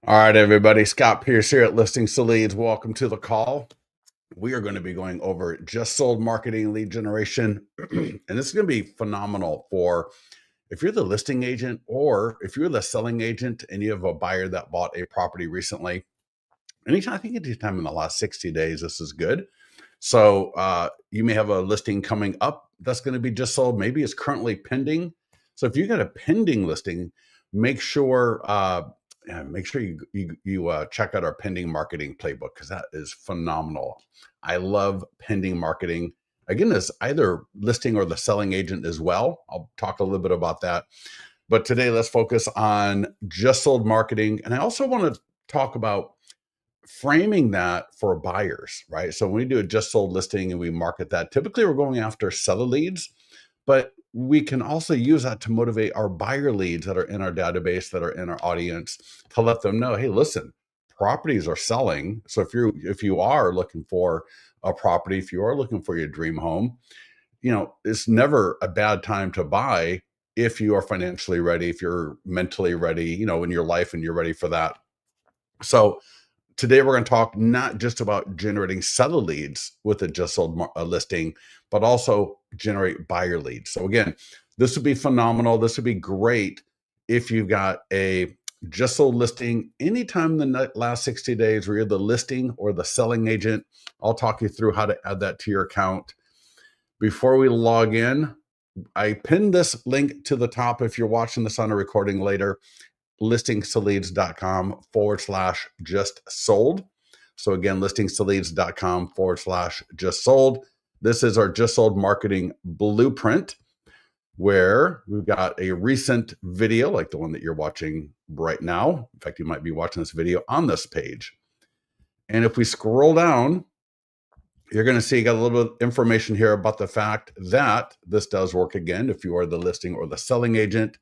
All right, everybody. Scott Pierce here at Listings to Leads. Welcome to the call. We are going to be going over just sold marketing lead generation. And this is going to be phenomenal for if you're the listing agent or if you're the selling agent and you have a buyer that bought a property recently. Anytime, I think anytime in the last 60 days, this is good. So you may have a listing coming up that's going to be just sold. Maybe it's currently pending. So if you got a pending listing, make sure you check out our pending marketing playbook because that is phenomenal. I love pending marketing. Again, as either listing or the selling agent as well. I'll talk a little bit about that. But today, let's focus on just sold marketing. And I also want to talk about framing that for buyers, right? So when we do a just sold listing and we market that, typically we're going after seller leads, but we can also use that to motivate our buyer leads that are in our database, that are in our audience, to let them know, hey, listen, properties are selling. So if you are looking for a property, if you are looking for your dream home, it's never a bad time to buy if you are financially ready, if you're mentally ready, in your life and you're ready for that. So today, we're going to talk not just about generating seller leads with a just sold listing, but also generate buyer leads. So again, this would be phenomenal. This would be great if you've got a just sold listing anytime in the last 60 days where you're the listing or the selling agent. I'll talk you through how to add that to your account. Before we log in, I pinned this link to the top if you're watching this on a recording later. Listingstoleads.com/just sold. So again, listingstoleads.com/just sold. This is our just sold marketing blueprint where we've got a recent video like the one that you're watching right now. In fact, you might be watching this video on this page. And if we scroll down, you're going to see you got a little bit of information here about the fact that this does work again if you are the listing or the selling agent.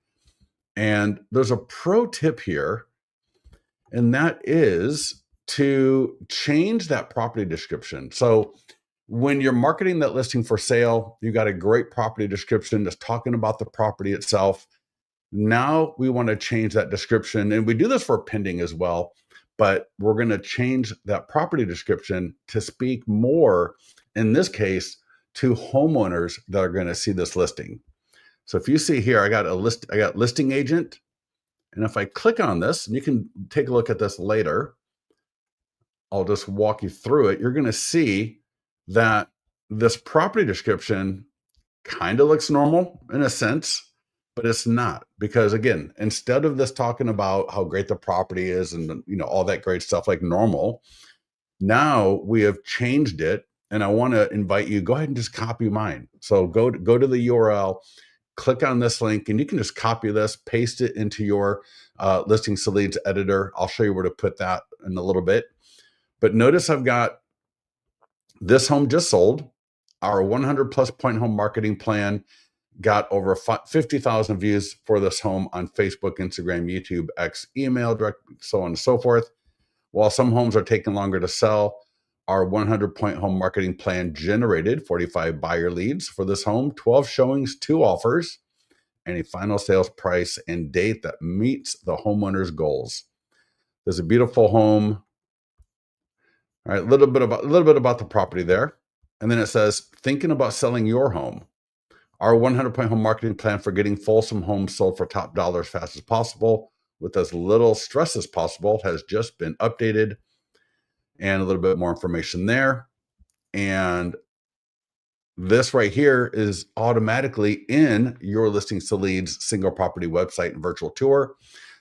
And there's a pro tip here, and that is to change that property description. So when you're marketing that listing for sale, you got a great property description just talking about the property itself. Now we want to change that description, and we do this for pending as well, but we're going to change that property description to speak more, in this case, to homeowners that are going to see this listing. So if you see here, I got listing agent. And if I click on this, and you can take a look at this later, I'll just walk you through it. You're going to see that this property description kind of looks normal in a sense, but it's not. Because again, instead of this talking about how great the property is and all that great stuff like normal, now we have changed it. And I want to invite you, go ahead and just copy mine. So go to the URL, click on this link, and you can just copy this, paste it into your Listings to Leads editor. I'll show you where to put that in a little bit. But notice I've got this home just sold. Our 100 plus point home marketing plan got over 50,000 views for this home on Facebook, Instagram, YouTube, X, email, direct, so on and so forth. While some homes are taking longer to sell, our 100 point home marketing plan generated 45 buyer leads for this home, 12 showings, 2 offers, and a final sales price and date that meets the homeowner's goals. There's a beautiful home. All right, a little bit about the property there. And then it says, thinking about selling your home. Our 100 point home marketing plan for getting Folsom homes sold for top dollar as fast as possible with as little stress as possible has just been updated. And a little bit more information there. And this right here is automatically in your Listings to Leads single property website and virtual tour.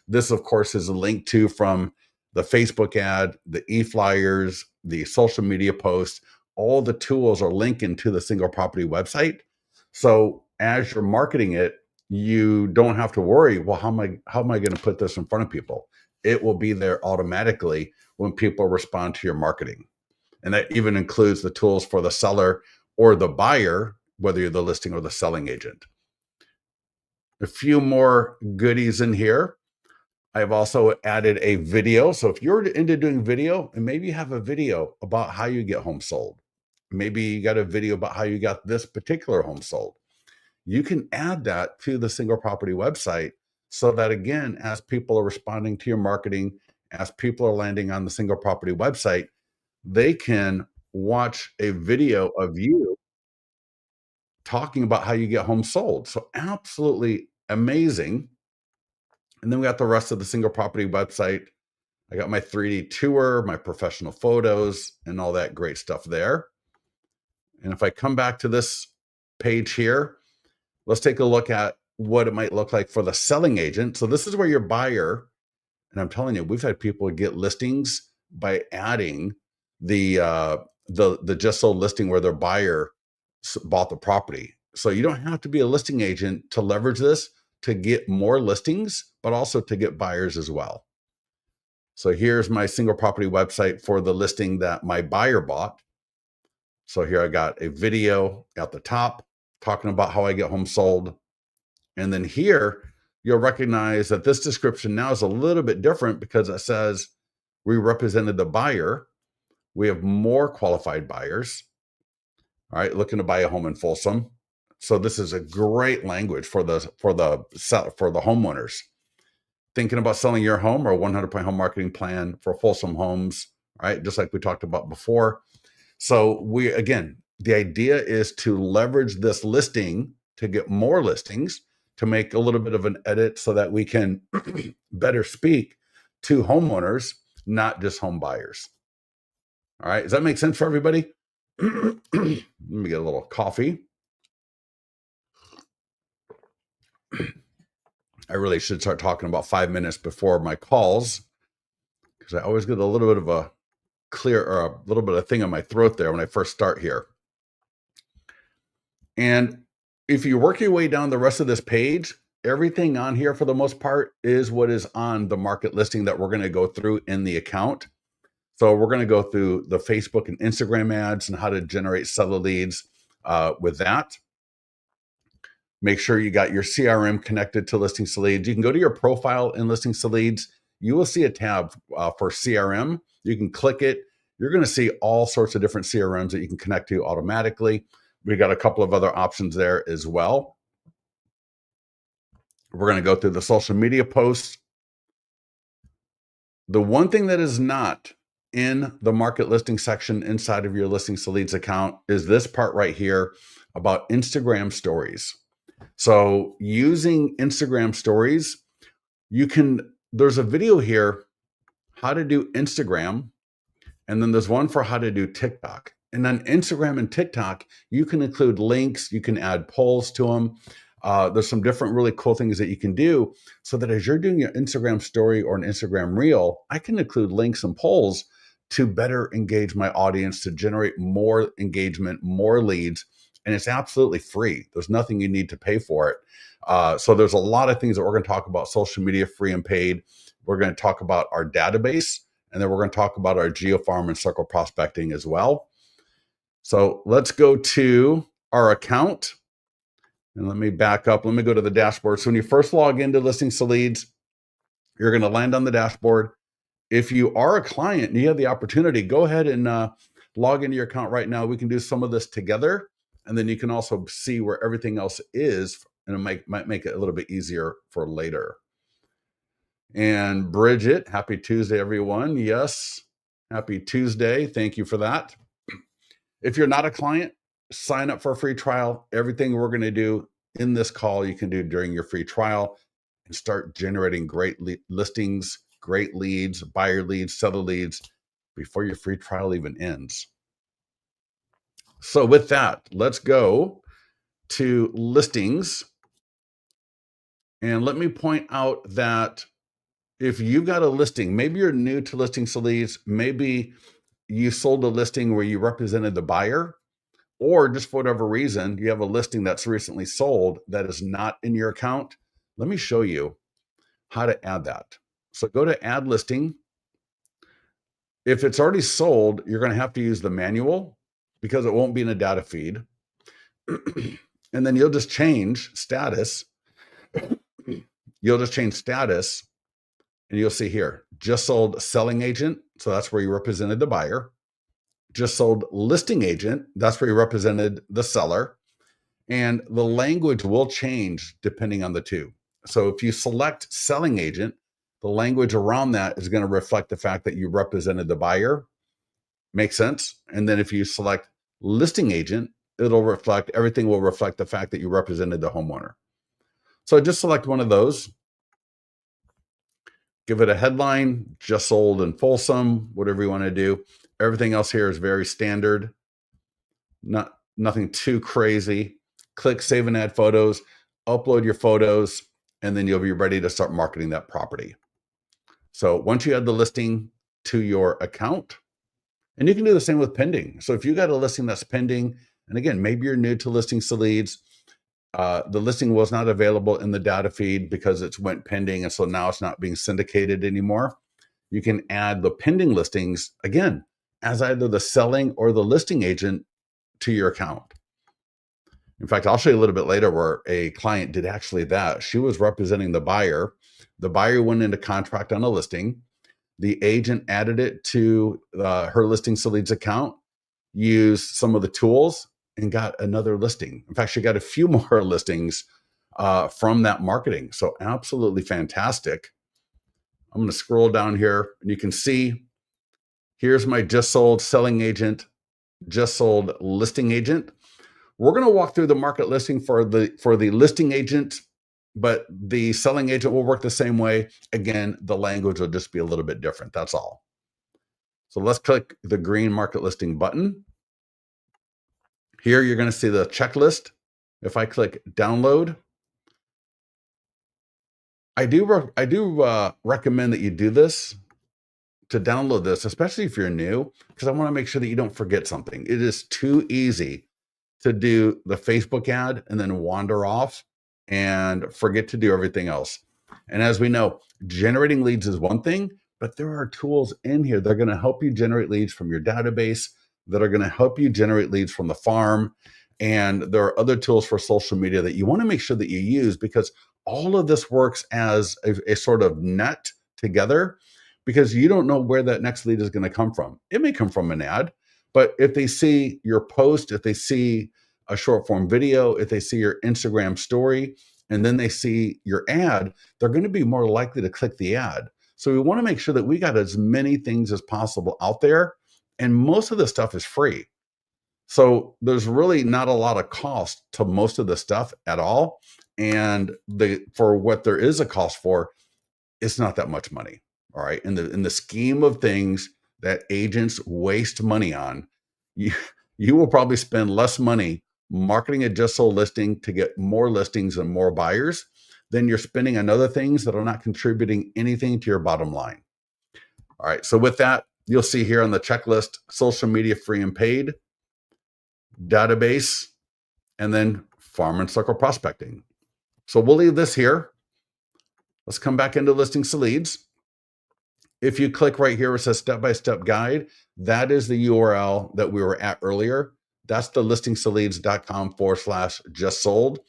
This, of course, is a link to from the Facebook ad, the e-flyers, the social media posts. All the tools are linking to the single property website. So as you're marketing it, you don't have to worry, well, how am I going to put this in front of people? It will be there automatically when people respond to your marketing. And that even includes the tools for the seller or the buyer, whether you're the listing or the selling agent. A few more goodies in here. I've also added a video. So if you're into doing video, and maybe you have a video about how you get home sold, maybe you got a video about how you got this particular home sold, you can add that to the single property website so that, again, as people are responding to your marketing, as people are landing on the single property website, they can watch a video of you talking about how you get homes sold. So absolutely amazing. And then we got the rest of the single property website. I got my 3D tour, my professional photos, and all that great stuff there. And if I come back to this page here, let's take a look at what it might look like for the selling agent. So this is where your buyer, and I'm telling you, we've had people get listings by adding the just sold listing where their buyer bought the property. So you don't have to be a listing agent to leverage this to get more listings, but also to get buyers as well. So here's my single property website for the listing that my buyer bought. So here I got a video at the top talking about how I get home sold. And then here you'll recognize that this description now is a little bit different because it says we represented the buyer. We have more qualified buyers. All right, looking to buy a home in Folsom. So this is a great language for the homeowners thinking about selling your home, or a 100-point home marketing plan for Folsom homes. Right, just like we talked about before. So again, the idea is to leverage this listing to get more listings, to make a little bit of an edit so that we can better speak to homeowners, not just home buyers. All right, does that make sense for everybody? Let me get a little coffee. I really should start talking about 5 minutes before my calls, because I always get a little bit of a little bit of thing in my throat there when I first start here. And if you work your way down the rest of this page, everything on here for the most part is what is on the market listing that we're going to go through in the account. So we're going to go through the Facebook and Instagram ads and how to generate seller leads with that. Make sure you got your CRM connected to Listings to Leads. You can go to your profile in Listings to Leads. You will see a tab for CRM. You can click it. You're going to see all sorts of different CRMs that you can connect to automatically. We got a couple of other options there as well. We're going to go through the social media posts. The one thing that is not in the market listing section inside of your Listings to Leads account is this part right here about Instagram stories. So using Instagram stories, there's a video here, how to do Instagram, and then there's one for how to do TikTok. And on Instagram and TikTok, you can include links, you can add polls to them. There's some different really cool things that you can do so that as you're doing your Instagram story or an Instagram reel, I can include links and polls to better engage my audience, to generate more engagement, more leads. And it's absolutely free. There's nothing you need to pay for it. So there's a lot of things that we're going to talk about: social media, free and paid. We're going to talk about our database, and then we're going to talk about our geofarm and circle prospecting as well. So let's go to our account. And let me back up. Let me go to the dashboard. So when you first log into Listings to Leads, you're going to land on the dashboard. If you are a client and you have the opportunity, go ahead and log into your account right now. We can do some of this together. And then you can also see where everything else is, and it might make it a little bit easier for later. And Bridget, happy Tuesday, everyone. Yes, happy Tuesday. Thank you for that. If you're not a client, sign up for a free trial. Everything we're going to do in this call, you can do during your free trial and start generating great listings, great leads, buyer leads, seller leads before your free trial even ends. So with that, let's go to listings. And let me point out that if you've got a listing, maybe you're new to Listings to Leads, maybe you sold a listing where you represented the buyer, or just for whatever reason, you have a listing that's recently sold that is not in your account. Let me show you how to add that. So go to add listing. If it's already sold, you're going to have to use the manual because it won't be in a data feed. And then you'll just change status. You'll just change status, and you'll see here, just sold selling agent. So that's where you represented the buyer. Just sold listing agent. That's where you represented the seller. And the language will change depending on the two. So if you select selling agent, the language around that is going to reflect the fact that you represented the buyer. Makes sense. And then if you select listing agent, everything will reflect the fact that you represented the homeowner. So just select one of those, give it a headline, just sold in Folsom, whatever you want to do. Everything else here is very standard, nothing too crazy. Click save and add photos, upload your photos, and then you'll be ready to start marketing that property. So once you add the listing to your account, and you can do the same with pending. So if you got a listing that's pending, and again, maybe you're new to listing leads, the listing was not available in the data feed because it's went pending, and so now it's not being syndicated anymore. You can add the pending listings, again, as either the selling or the listing agent to your account. In fact, I'll show you a little bit later where a client did actually that. She was representing the buyer. The buyer went into contract on a listing. The agent added it to her listing leads account, used some of the tools, and got another listing. In fact, she got a few more listings from that marketing. So absolutely fantastic. I'm going to scroll down here, and you can see here's my just sold selling agent, just sold listing agent. We're going to walk through the market listing for the listing agent, but the selling agent will work the same way. Again, the language will just be a little bit different. That's all. So let's click the green market listing button. Here, you're going to see the checklist. If I click download, I do recommend that you do this, to download this, especially if you're new, because I want to make sure that you don't forget something. It is too easy to do the Facebook ad and then wander off and forget to do everything else. And as we know, generating leads is one thing, but there are tools in here that are going to help you generate leads from your database, that are going to help you generate leads from the farm. And there are other tools for social media that you want to make sure that you use, because all of this works as a sort of net together, because you don't know where that next lead is going to come from. It may come from an ad, but if they see your post, if they see a short form video, if they see your Instagram story, and then they see your ad, they're going to be more likely to click the ad. So we want to make sure that we got as many things as possible out there. And most of the stuff is free. So there's really not a lot of cost to most of the stuff at all. And for what there is a cost for, it's not that much money. All right. In the scheme of things that agents waste money on, you will probably spend less money marketing a just sold listing to get more listings and more buyers than you're spending on other things that are not contributing anything to your bottom line. All right. So with that, you'll see here on the checklist, social media free and paid, database, and then farm and circle prospecting. So we'll leave this here. Let's come back into listing leads. If you click right here, it says step-by-step guide. That is the URL that we were at earlier. That's the listingleads.com/just sold.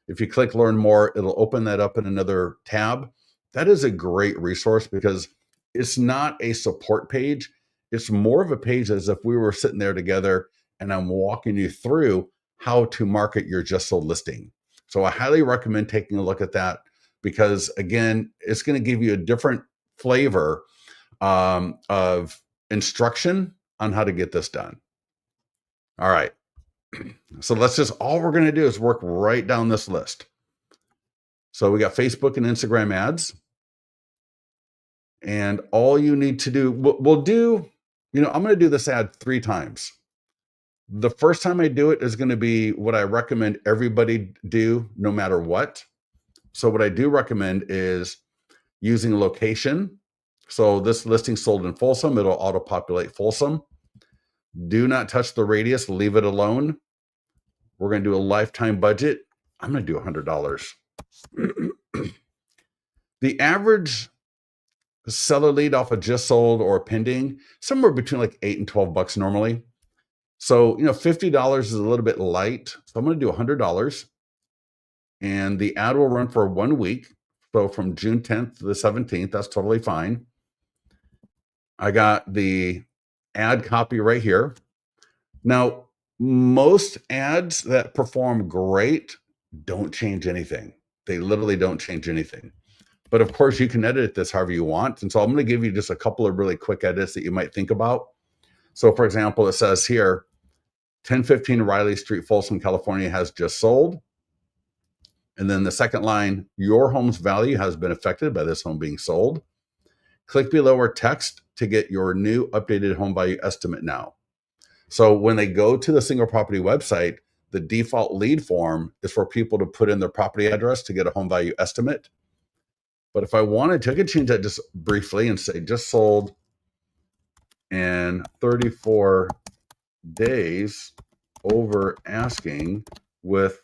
If you click learn more, it'll open that up in another tab. That is a great resource because it's not a support page. It's more of a page as if we were sitting there together and I'm walking you through how to market your just sold listing. So I highly recommend taking a look at that, because again, it's going to give you a different flavor of instruction on how to get this done. All right. So all we're going to do is work right down this list. So we got Facebook and Instagram ads. And all you need to do, we'll do, I'm going to do this ad 3 times. The first time I do it is going to be what I recommend everybody do no matter what. So what I do recommend is using location. So this listing sold in Folsom, it'll auto-populate Folsom. Do not touch the radius, leave it alone. We're going to do a lifetime budget. I'm going to do $100. The average seller lead off of just sold or pending, somewhere between like $8 and $12 normally. So, $50 is a little bit light. So I'm going to do $100. And the ad will run for 1 week. So from June 10th to the 17th, that's totally fine. I got the ad copy right here. Now, most ads that perform great don't change anything. They literally don't change anything. But of course, you can edit this however you want. And so I'm going to give you just a couple of really quick edits that you might think about. So for example, it says here, 1015 Riley Street, Folsom, California has just sold. And then the second line, your home's value has been affected by this home being sold. Click below or text to get your new updated home value estimate now. So when they go to the single property website, the default lead form is for people to put in their property address to get a home value estimate. But if I wanted to, I could change that just briefly and say just sold in 34 days over asking with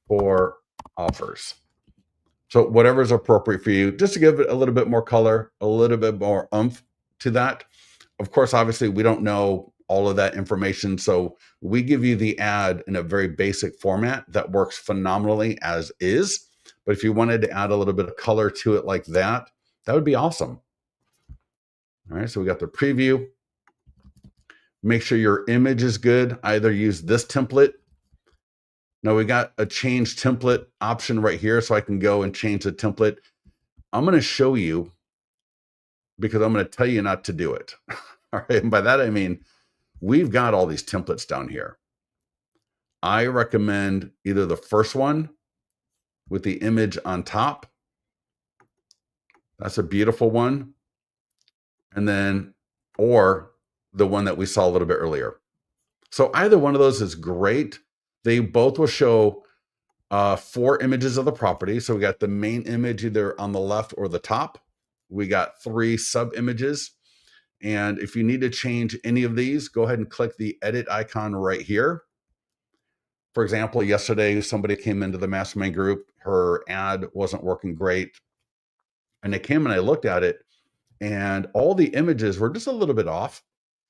4 offers. So whatever is appropriate for you, just to give it a little bit more color, a little bit more oomph to that. Of course, obviously, we don't know all of that information. So we give you the ad in a very basic format that works phenomenally as is. But if you wanted to add a little bit of color to it like that, that would be awesome. All right, so we got the preview. Make sure your image is good. Either use this template. Now we got a change template option right here, so I can go and change the template. I'm going to show you because I'm going to tell you not to do it. All right, and by that I mean we've got all these templates down here. I recommend either the first one with the image on top. That's a beautiful one. And then, or the one that we saw a little bit earlier. So either one of those is great. They both will show 4 images of the property. So we got the main image either on the left or the top. We got 3 sub images. And if you need to change any of these, go ahead and click the edit icon right here. For example, yesterday, somebody came into the mastermind group. Her ad wasn't working great. And they came and I looked at it and all the images were just a little bit off.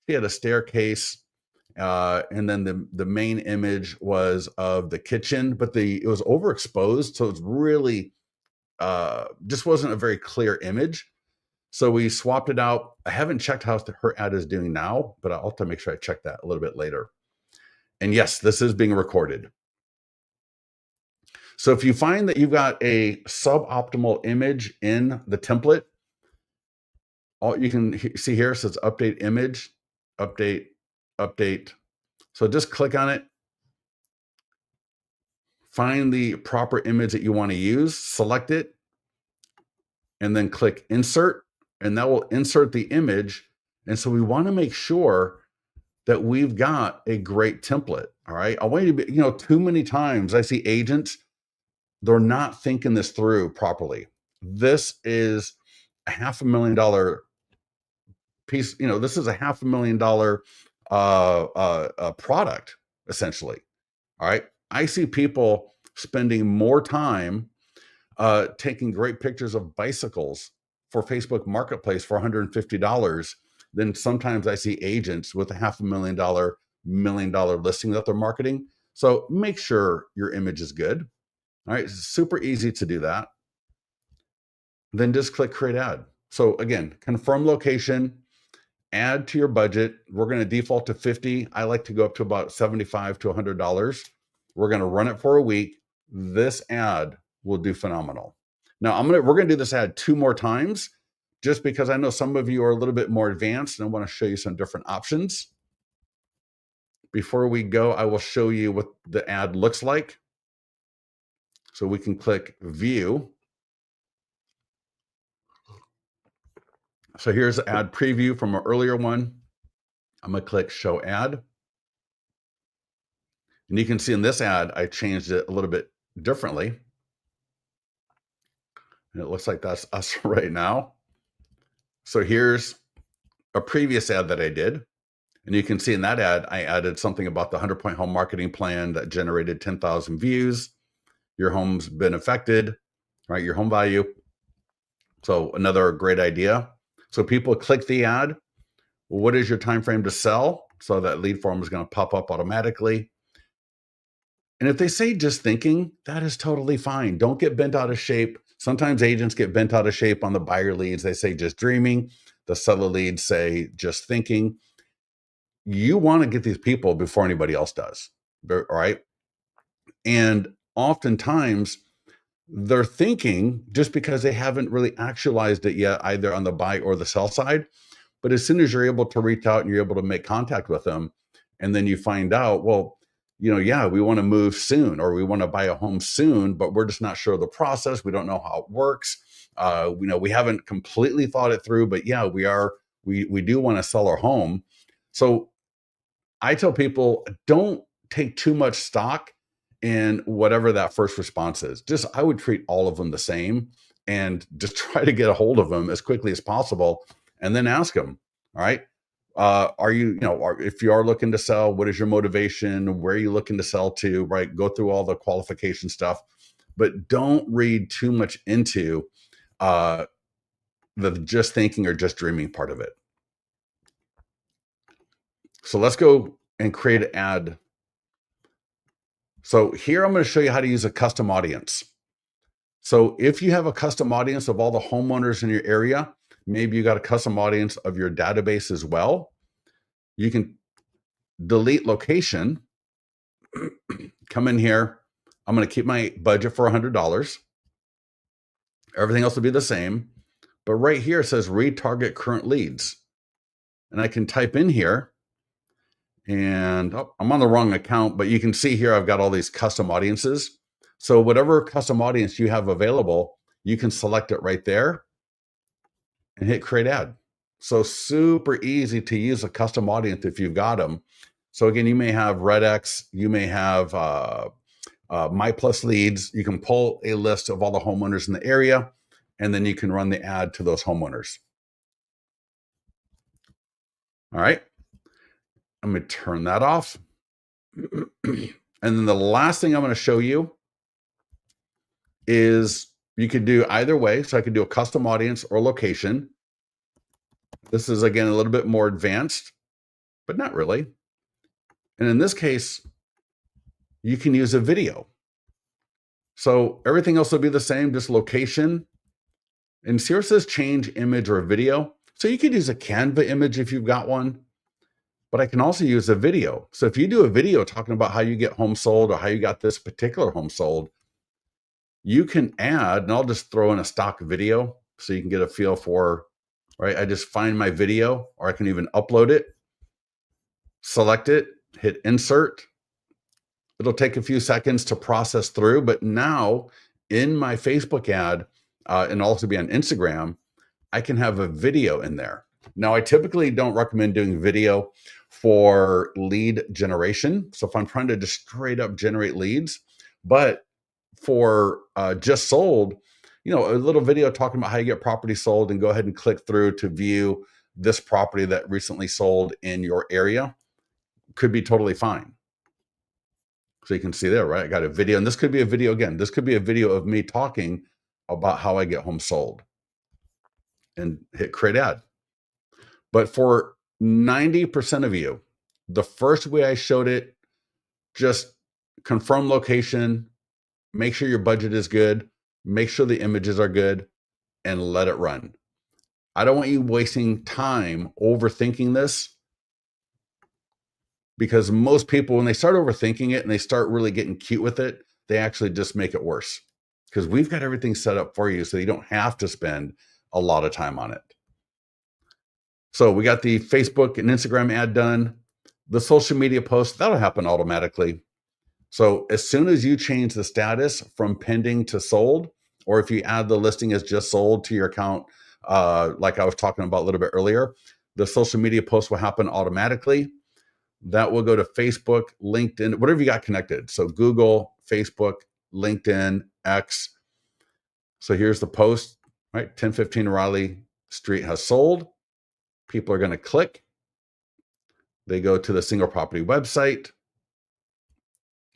She had a staircase, and then the main image was of the kitchen, but it was overexposed, so it's really just wasn't a very clear image. So we swapped it out. I haven't checked how her ad is doing now, but I'll have to make sure I check that a little bit later. And yes, this is being recorded. So if you find that you've got a suboptimal image in the template, all you can see here says update image, update, update. So just click on it, find the proper image that you want to use, select it, and then click insert, and that will insert the image. And so we want to make sure that we've got a great template. All right. I want you to be, too many times I see agents, they're not thinking this through properly. This is a $500,000 piece. This is a $500,000 product, essentially. All right. I see people spending more time taking great pictures of bicycles for Facebook Marketplace for $150 than sometimes I see agents with a $500,000, $1 million listing that they're marketing. So make sure your image is good. All right. It's super easy to do that. Then just click create ad. So again, confirm location, add to your budget. We're going to default to 50. I like to go up to about $75 to $100. We're going to run it for a week. This ad will do phenomenal. Now we're going to do this ad 2 more times just because I know some of you are a little bit more advanced and I want to show you some different options. Before we go, I will show you what the ad looks like. So we can click view. So here's the ad preview from an earlier one. I'm going to click show ad. And you can see in this ad, I changed it a little bit differently. And it looks like that's us right now. So here's a previous ad that I did. And you can see in that ad, I added something about the 100-point home marketing plan that generated 10,000 views. Your home's been affected, right? Your home value. So another great idea. So people click the ad. Well, what is your time frame to sell? So that lead form is going to pop up automatically. And if they say just thinking, that is totally fine. Don't get bent out of shape. Sometimes agents get bent out of shape on the buyer leads. They say just dreaming. The seller leads say just thinking. You want to get these people before anybody else does, all right? And oftentimes they're thinking just because they haven't really actualized it yet, either on the buy or the sell side. But as soon as you're able to reach out and you're able to make contact with them, and then you find out, well, yeah, we want to move soon or we want to buy a home soon, but we're just not sure of the process. We don't know how it works. We haven't completely thought it through, but yeah, we do want to sell our home. So I tell people, don't take too much stock in whatever that first response is. Just, I would treat all of them the same and just try to get a hold of them as quickly as possible, and then ask them, all right, are you, if you are looking to sell, what is your motivation? Where are you looking to sell to? Right? Go through all the qualification stuff, but don't read too much into uh, the just thinking or just dreaming part of it. So let's go and create an ad. So here I'm going to show you how to use a custom audience. So if you have a custom audience of all the homeowners in your area, maybe you got a custom audience of your database as well, you can delete location, come in here. I'm going to keep my budget for $100. Everything else will be the same. But right here it says retarget current leads. And I can type in here, and I'm on the wrong account, but you can see here I've got all these custom audiences. So whatever custom audience you have available, you can select it right there and hit create ad. So super easy to use a custom audience if you've got them. So again, you may have RedX, you may have My Plus Leads. You can pull a list of all the homeowners in the area, and then you can run the ad to those homeowners. All right. I'm going to turn that off. And then the last thing I'm going to show you is you could do either way. So I could do a custom audience or location. This is, again, a little bit more advanced, but not really. And in this case, you can use a video. So everything else will be the same, just location. And here it says change image or video. So you could use a Canva image if you've got one, but I can also use a video. So if you do a video talking about how you get home sold or how you got this particular home sold, you can add, and I'll just throw in a stock video so you can get a feel for, right? I just find my video, or I can even upload it, select it, hit insert. It'll take a few seconds to process through, but now in my Facebook ad, and also be on Instagram, I can have a video in there. Now, I typically don't recommend doing video for lead generation. So if I'm trying to just straight up generate leads, but for just sold, a little video talking about how you get property sold and go ahead and click through to view this property that recently sold in your area could be totally fine. So you can see there, right? I got a video, and this could be a video again. This could be a video of me talking about how I get home sold, and hit create ad. But for 90% of you, the first way I showed it, just confirm location, make sure your budget is good, make sure the images are good, and let it run. I don't want you wasting time overthinking this, because most people, when they start overthinking it and they start really getting cute with it, they actually just make it worse, because we've got everything set up for you so you don't have to spend a lot of time on it. So we got the Facebook and Instagram ad done. The social media post, that'll happen automatically. So as soon as you change the status from pending to sold, or if you add the listing as just sold to your account, like I was talking about a little bit earlier, the social media post will happen automatically. That will go to Facebook, LinkedIn, whatever you got connected. So Google, Facebook, LinkedIn, X. So here's the post, right? 1015 Raleigh Street has sold. People are going to click. They go to the single property website,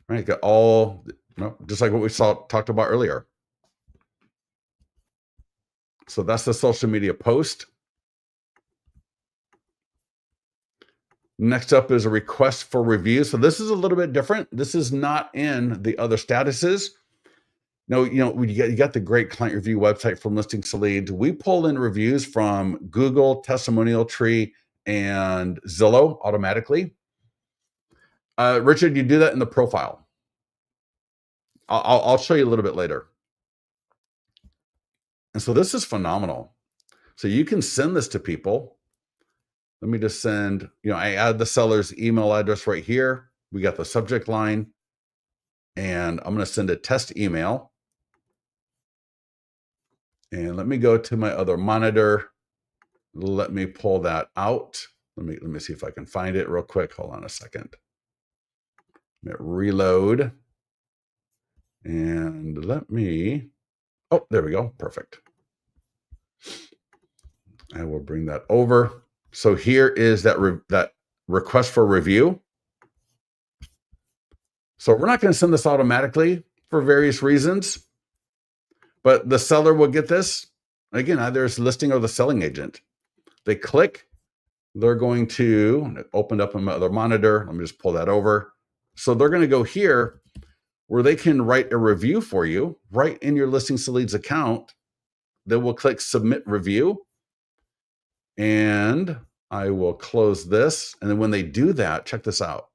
right? Got all, just like what we talked about earlier. So that's the social media post. Next up is a request for review. So this is a little bit different. This is not in the other statuses. No, you got the great client review website from Listings to Leads. We pull in reviews from Google, Testimonial Tree, and Zillow automatically. Richard, you do that in the profile. I'll show you a little bit later. And so this is phenomenal. So you can send this to people. Let me just send, I add the seller's email address right here. We got the subject line, and I'm going to send a test email. And let me go to my other monitor. Let me pull that out. Let me see if I can find it real quick. Hold on a second. Let me reload. And oh, there we go. Perfect. I will bring that over. So here is that request for review. So we're not going to send this automatically for various reasons, but the seller will get this. Again, either it's listing or the selling agent. They click, they're going to open up another monitor. Let me just pull that over. So they're going to go here where they can write a review for you right in your Listings to Leads account. They will click submit review, and I will close this. And then when they do that, check this out.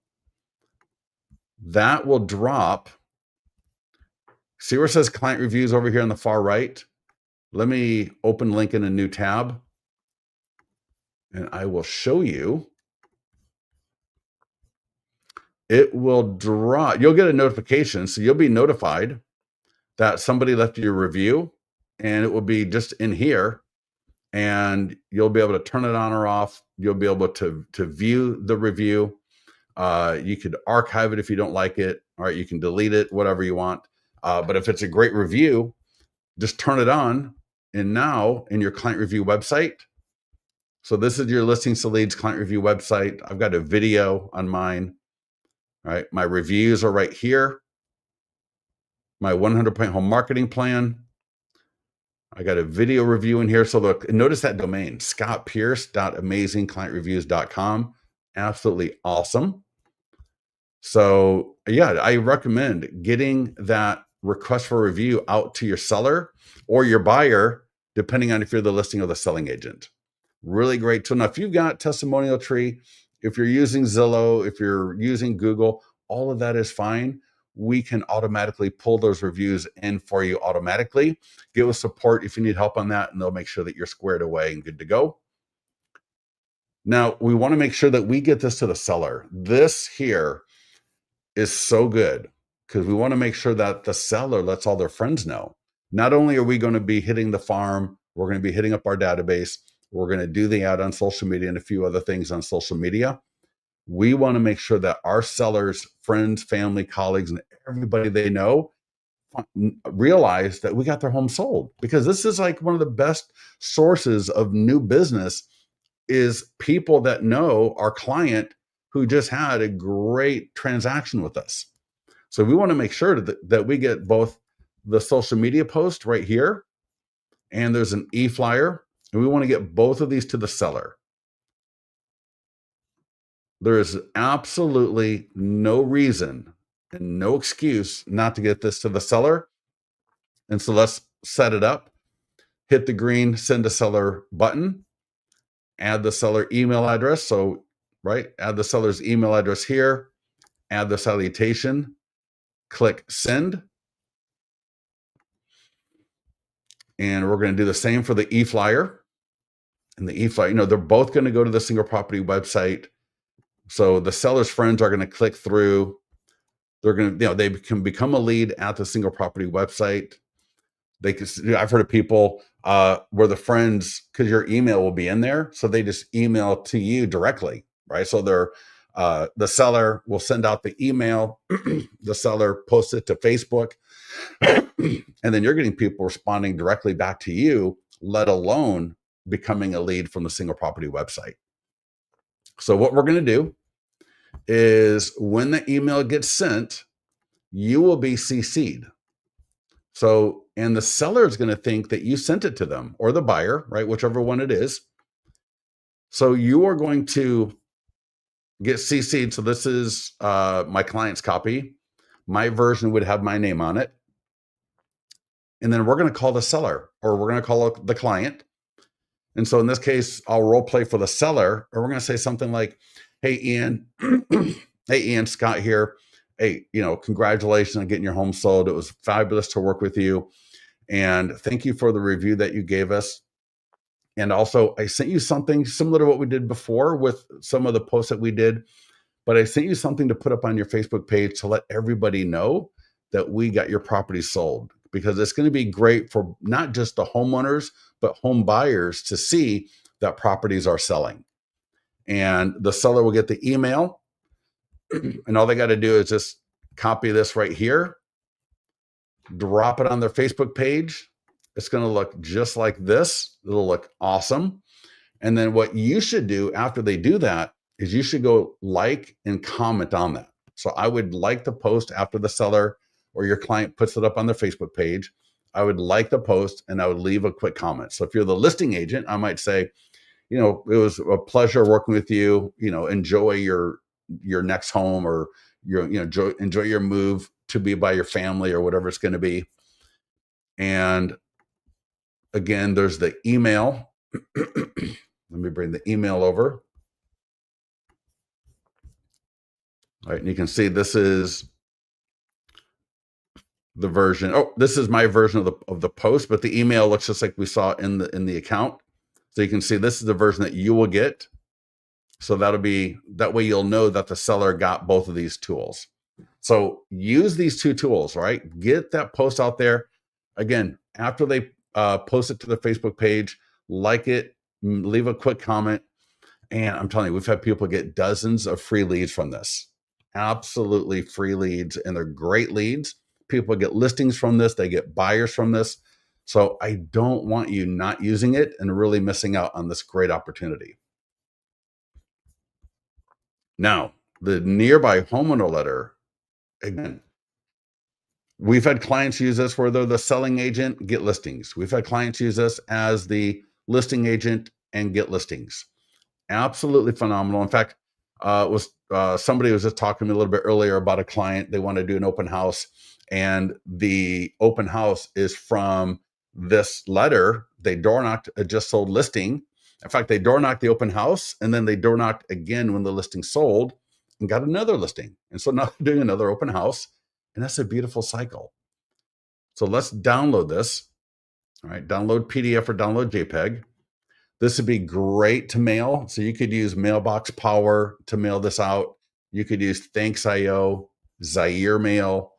That will drop. See where it says client reviews over here on the far right? Let me open link in a new tab, and I will show you. It will drop. You'll get a notification. So you'll be notified that somebody left you a review, and it will be just in here, and you'll be able to turn it on or off. You'll be able to view the review. You could archive it if you don't like it. All right, you can delete it, whatever you want. But if it's a great review, just turn it on. And now in your client review website, so this is your Listings to Leads client review website. I've got a video on mine. All right, my reviews are right here. My 100-point home marketing plan. I got a video review in here. So look, notice that domain, scottpierce.amazingclientreviews.com. Absolutely awesome. So yeah, I recommend getting that request for review out to your seller or your buyer, depending on if you're the listing or the selling agent. Really great tool. Now, if you've got Testimonial Tree, if you're using Zillow, if you're using Google, all of that is fine. We can automatically pull those reviews in for you automatically. Give us support if you need help on that, and they'll make sure that you're squared away and good to go. Now, we want to make sure that we get this to the seller. This here is so good because we want to make sure that the seller lets all their friends know. Not only are we going to be hitting the farm, we're going to be hitting up our database, we're going to do the ad on social media and a few other things on social media. We want to make sure that our sellers, friends, family, colleagues, and everybody they know realize that we got their home sold, because this is like one of the best sources of new business is people that know our client who just had a great transaction with us. So we want to make sure that we get both the social media post right here, and there's an e-flyer, and we want to get both of these to the seller. There is absolutely no reason and no excuse not to get this to the seller. And so let's set it up. Hit the green send to seller button, add the seller email address. So, right, add the seller's email address here, add the salutation, click send. And we're going to do the same for the e-flyer. And the e-flyer, they're both going to go to the single property website. So the seller's friends are going to click through. They're going to, they can become a lead at the single property website. I've heard of people where the friends, because your email will be in there, so they just email to you directly, right? So the seller will send out the email, the seller posts it to Facebook, and then you're getting people responding directly back to you, let alone becoming a lead from the single property website. So what we're going to do is when the email gets sent, you will be CC'd. So, and the seller is going to think that you sent it to them, or the buyer, right? Whichever one it is. So you are going to get CC'd. So this is my client's copy. My version would have my name on it. And then we're going to call the seller, or we're going to call the client. And so in this case, I'll role play for the seller, or we're going to say something like, hey, Ian, hey, Ian, Scott here. Hey, congratulations on getting your home sold. It was fabulous to work with you. And thank you for the review that you gave us. And also, I sent you something similar to what we did before with some of the posts that we did, but I sent you something to put up on your Facebook page to let everybody know that we got your property sold, because it's going to be great for not just the homeowners, but home buyers to see that properties are selling. And the seller will get the email, and all they got to do is just copy this right here, drop it on their Facebook page. It's going to look just like this. It'll look awesome. And then what you should do after they do that is you should go like and comment on that. So I would like the post after the seller or your client puts it up on their Facebook page. I would like the post and I would leave a quick comment. So if you're the listing agent, I might say, it was a pleasure working with you. Enjoy your next home, or enjoy your move to be by your family, or whatever it's going to be. And again, there's the email. Let me bring the email over. All right, and you can see this is the version. Oh, this is my version of the post, but the email looks just like we saw in the account. So you can see this is the version that you will get. So that way you'll know that the seller got both of these tools. So use these two tools, right? Get that post out there. Again, after they post it to the Facebook page, like it, leave a quick comment. And I'm telling you, we've had people get dozens of free leads from this. Absolutely free leads, and they're great leads. People get listings from this. They get buyers from this. So I don't want you not using it and really missing out on this great opportunity. Now, the nearby homeowner letter, again, we've had clients use this where they're the selling agent, get listings. We've had clients use this as the listing agent and get listings. Absolutely phenomenal. In fact, somebody was just talking to me a little bit earlier about a client. They want to do an open house, and the open house is from this letter. They door knocked a just sold listing. In fact, they door knocked the open house, and then they door knocked again when the listing sold and got another listing. And so now they're doing another open house, and that's a beautiful cycle. So let's download this. All right, download PDF or download JPEG. This would be great to mail. So you could use Mailbox Power to mail this out. You could use Thanks.io, Zaire Mail.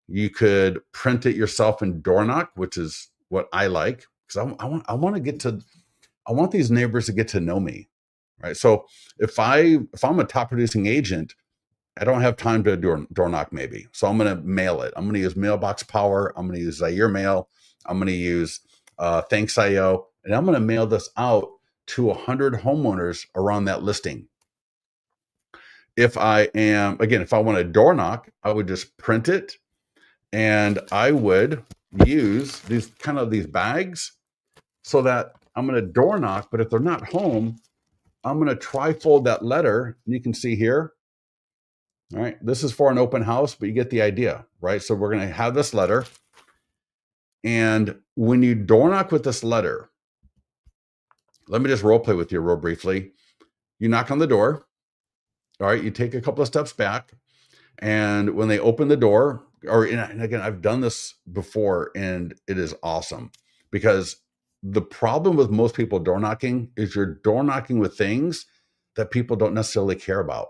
You could print it yourself in door knock, which is what I like, because I want these neighbors to get to know me, right? So if I'm a top producing agent, I don't have time to door knock maybe. So I'm going to mail it. I'm going to use Mailbox Power. I'm going to use Zaire Mail. I'm going to use Thanks.io. And I'm going to mail this out to 100 homeowners around that listing. If I want to door knock, I would just print it, and I would use these bags so that I'm going to door knock. But if they're not home, I'm going to tri-fold that letter. And you can see here, all right, this is for an open house, but you get the idea, right? So we're going to have this letter. And when you door knock with this letter, let me just role play with you real briefly. You knock on the door. All right, you take a couple of steps back, and when they open the door, and again, I've done this before, and it is awesome, because the problem with most people door knocking is you're door knocking with things that people don't necessarily care about.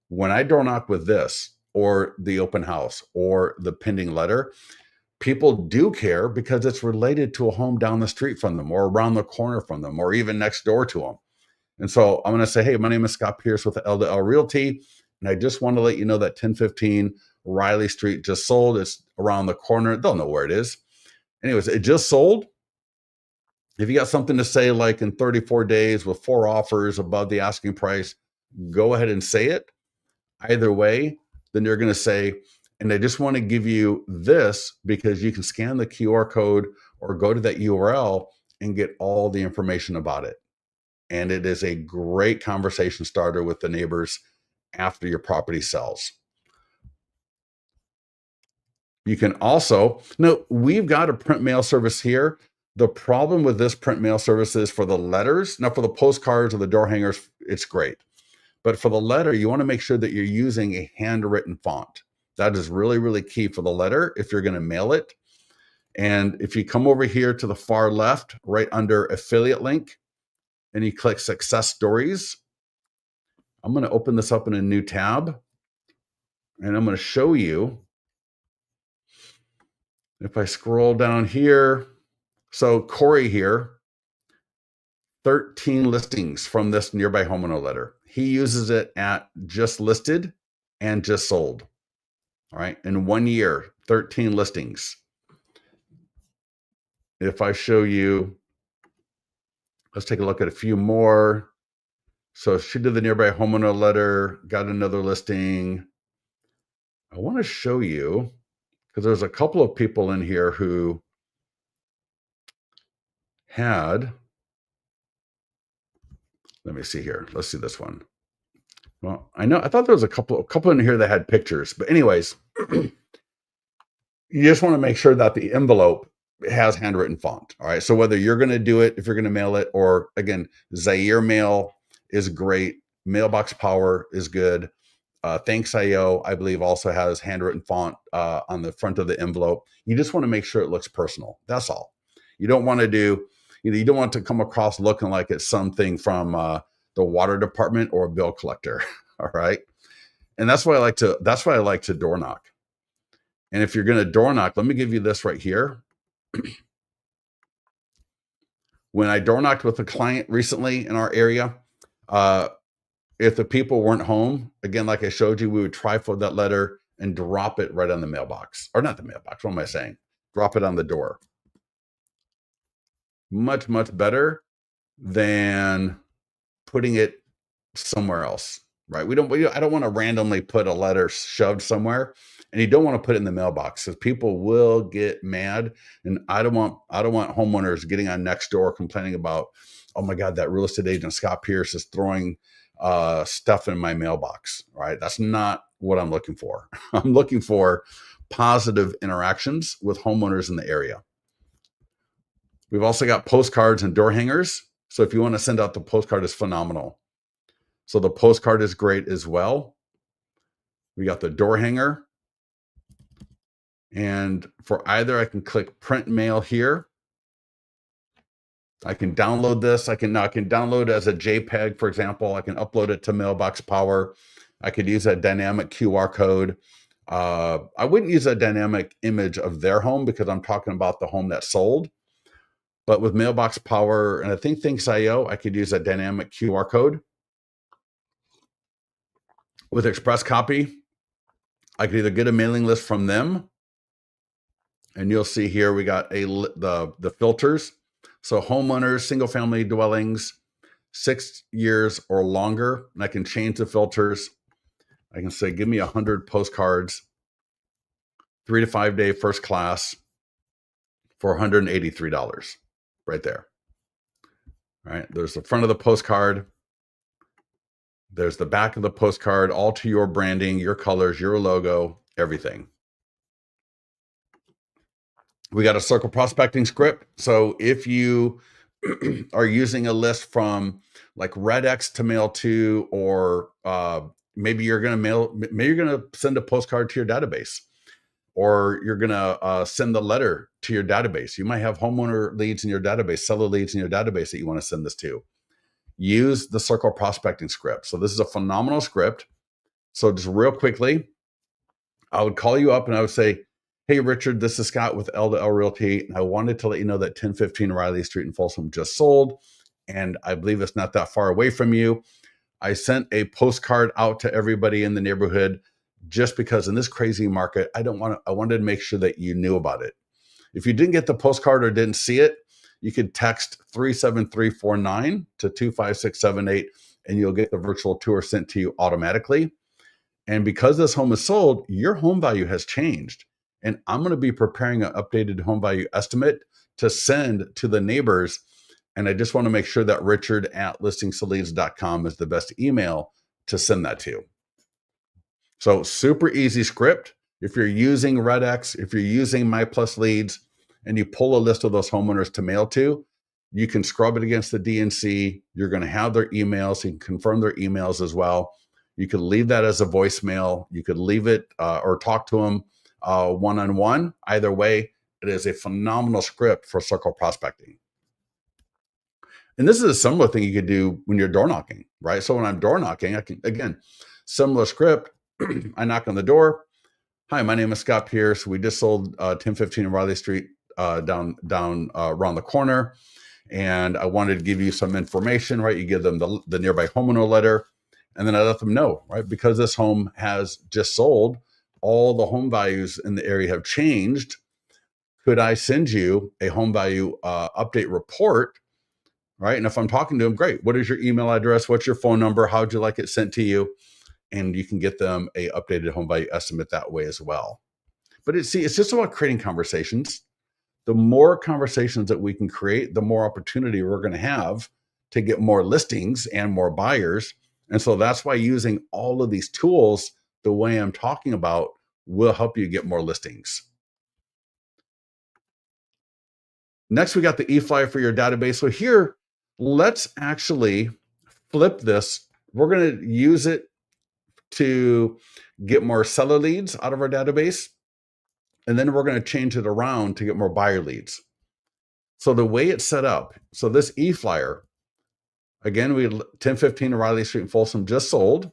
When I door knock with this, or the open house, or the pending letter, people do care because it's related to a home down the street from them, or around the corner from them, or even next door to them. And so I'm going to say, hey, my name is Scott Pierce with LDL Realty, and I just want to let you know that 1015 Riley Street just sold. It's around the corner. They'll know where it is. Anyways, it just sold. If you got something to say, like in 34 days with 4 offers above the asking price, go ahead and say it. Either way, then you're going to say, and I just want to give you this because you can scan the QR code or go to that URL and get all the information about it. And it is a great conversation starter with the neighbors after your property sells. You can also, we've got a print mail service here. The problem with this print mail service is for the letters. Now, for the postcards or the door hangers, it's great. But for the letter, you want to make sure that you're using a handwritten font. That is really, really key for the letter if you're going to mail it. And if you come over here to the far left, right under affiliate link, and you click success stories, I'm going to open this up in a new tab, and I'm going to show you. If I scroll down here, so Corey here, 13 listings from this nearby homeowner letter. He uses it at just listed and just sold. All right. In 1 year, 13 listings. If I show you, let's take a look at a few more. So she did the nearby homeowner letter, got another listing. I want to show you, because there's a couple of people in here who had, let me see here. Let's see this one. Well, I thought there was a couple in here that had pictures, but anyways, you just want to make sure that the envelope has handwritten font. All right. So whether you're going to do it, if you're going to mail it, or again, Zaire Mail is great. Mailbox Power is good. Thanks.io, I believe, also has handwritten font on the front of the envelope. You just want to make sure it looks personal. That's all. You don't want to do, you don't want to come across looking like it's something from the water department or a bill collector. All right. And that's why I like to door knock. And if you're going to door knock, let me give you this right here. When I door knocked with a client recently in our area, if the people weren't home, again, like I showed you, we would trifold that letter and drop it right on the mailbox. Or not the mailbox, what am I saying? Drop it on the door. Much, much better than putting it somewhere else, right? I don't want to randomly put a letter shoved somewhere, and you don't want to put it in the mailbox because people will get mad. And I don't want homeowners getting on Nextdoor complaining about, oh my God, that real estate agent Scott Pierce is throwing stuff in my mailbox, right? That's not what I'm looking for. I'm looking for positive interactions with homeowners in the area. We've also got postcards and door hangers. So if you want to send out the postcard, is phenomenal. So the postcard is great as well. We got the door hanger. And for either, I can click print mail here. I can download this. I can download it as a JPEG, for example. I can upload it to Mailbox Power. I could use a dynamic QR code. I wouldn't use a dynamic image of their home because I'm talking about the home that sold. But with Mailbox Power, and I think Thanks.io, I could use a dynamic QR code. With Express Copy, I could either get a mailing list from them, and you'll see here we got the filters. So homeowners, single family dwellings, 6 years or longer, and I can change the filters. I can say, give me 100 postcards, 3 to 5 day first class for $183 right there. All right, there's the front of the postcard. There's the back of the postcard, all to your branding, your colors, your logo, everything. We got a circle prospecting script. So if you are using a list from like RedX to mail to, or maybe you're going to send a postcard to your database, or you're going to send the letter to your database. You might have homeowner leads in your database, seller leads in your database that you want to send this to. Use the circle prospecting script. So this is a phenomenal script. So just real quickly, I would call you up and I would say, hey, Richard, this is Scott with L2L Realty. And I wanted to let you know that 1015 Riley Street in Folsom just sold. And I believe it's not that far away from you. I sent a postcard out to everybody in the neighborhood just because in this crazy market, I wanted to make sure that you knew about it. If you didn't get the postcard or didn't see it, you could text 37349 to 25678 and you'll get the virtual tour sent to you automatically. And because this home is sold, your home value has changed. And I'm going to be preparing an updated home value estimate to send to the neighbors. And I just want to make sure that richard@listingsoleads.com is the best email to send that to. So super easy script. If you're using RedX, if you're using MyPlusLeads, and you pull a list of those homeowners to mail to, you can scrub it against the DNC. You're going to have their emails. So you can confirm their emails as well. You could leave that as a voicemail. You could leave it or talk to them one-on-one. Either way, It is a phenomenal script for circle prospecting. And this is a similar thing you could do when you're door knocking, right? So when I'm door knocking, I can, again, similar script. I knock on the door. Hi, my name is Scott Pierce. We just sold 1015 Riley Street down around the corner. And I wanted to give you some information, right? You give them the nearby homeowner letter. And then I let them know, right? Because this home has just sold, all the home values in the area have changed. Could I send you a home value update report, right? And if I'm talking to them, great. What is your email address? What's your phone number? How'd you like it sent to you? And you can get them a updated home value estimate that way as well. But it's just about creating conversations. The more conversations that we can create, the more opportunity we're going to have to get more listings and more buyers. And so that's why using all of these tools the way I'm talking about will help you get more listings. Next, we got the e-flyer for your database. So here, let's actually flip this. We're going to use it to get more seller leads out of our database. And then we're going to change it around to get more buyer leads. So the way it's set up, so this e-flyer, again, we 1015 Riley Street in Folsom just sold.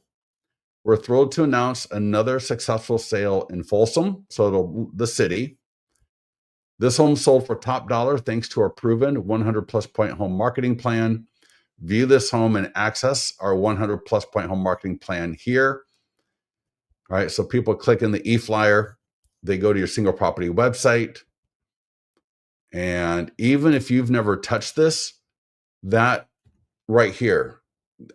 We're thrilled to announce another successful sale in Folsom, so the city. This home sold for top dollar thanks to our proven 100 plus point home marketing plan. View this home and access our 100 plus point home marketing plan here. All right, so people click in the e-flyer, they go to your single property website. And even if you've never touched this, that right here,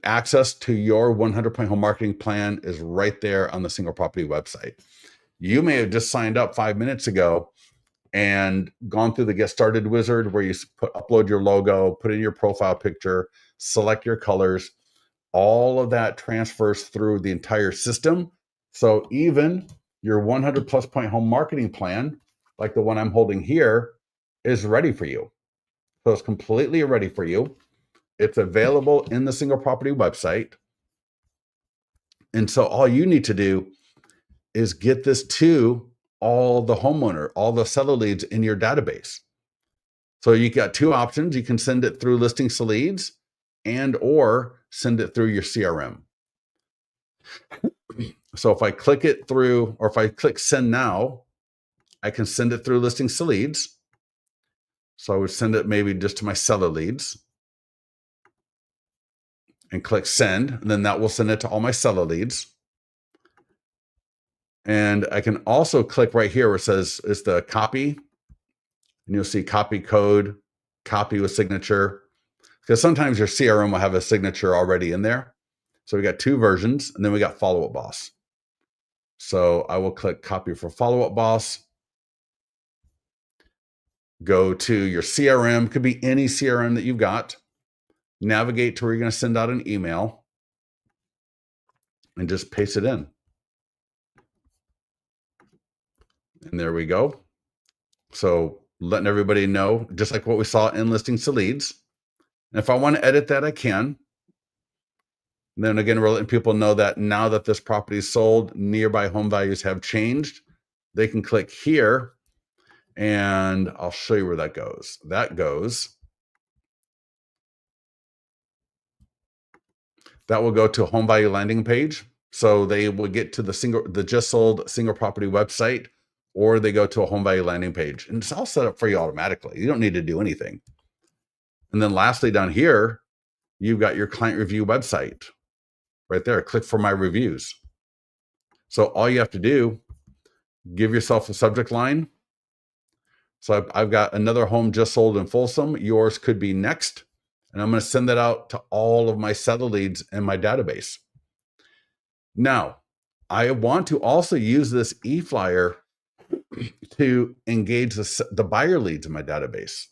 access to your 100 point home marketing plan is right there on the single property website. You may have just signed up 5 minutes ago and gone through the get started wizard where you upload your logo, put in your profile picture, select your colors. All of that transfers through the entire system. So even your 100 plus point home marketing plan, like the one I'm holding here, is ready for you. So it's completely ready for you. It's available in the single property website. And so all you need to do is get this to all the homeowner, all the seller leads in your database. So you got two options. You can send it through Listings to Leads and or send it through your CRM. So if I click it through, or if I click send now, I can send it through Listings to Leads. So I would send it maybe just to my seller leads and click send, and then that will send it to all my seller leads. And I can also click right here where it says it's the copy, and you'll see copy code, copy with signature, because sometimes your CRM will have a signature already in there. So we got two versions, and then we got Follow Up Boss. So I will click copy for Follow Up Boss. Go to your CRM, could be any CRM that you've got. Navigate to where you're going to send out an email and just paste it in. And there we go. So letting everybody know, just like what we saw in Listings to Leads. And if I want to edit that, I can. And then again, we're letting people know that now that this property is sold, nearby home values have changed. They can click here, and I'll show you where that goes. That will go to a home value landing page. So they will get to the just sold single property website, or they go to a home value landing page, and it's all set up for you automatically. You don't need to do anything. And then lastly, down here, you've got your client review website right there. Click for my reviews. So all you have to do, give yourself a subject line. So I've got another home just sold in Folsom. Yours could be next. And I'm going to send that out to all of my seller leads in my database. Now, I want to also use this e-flyer to engage the buyer leads in my database.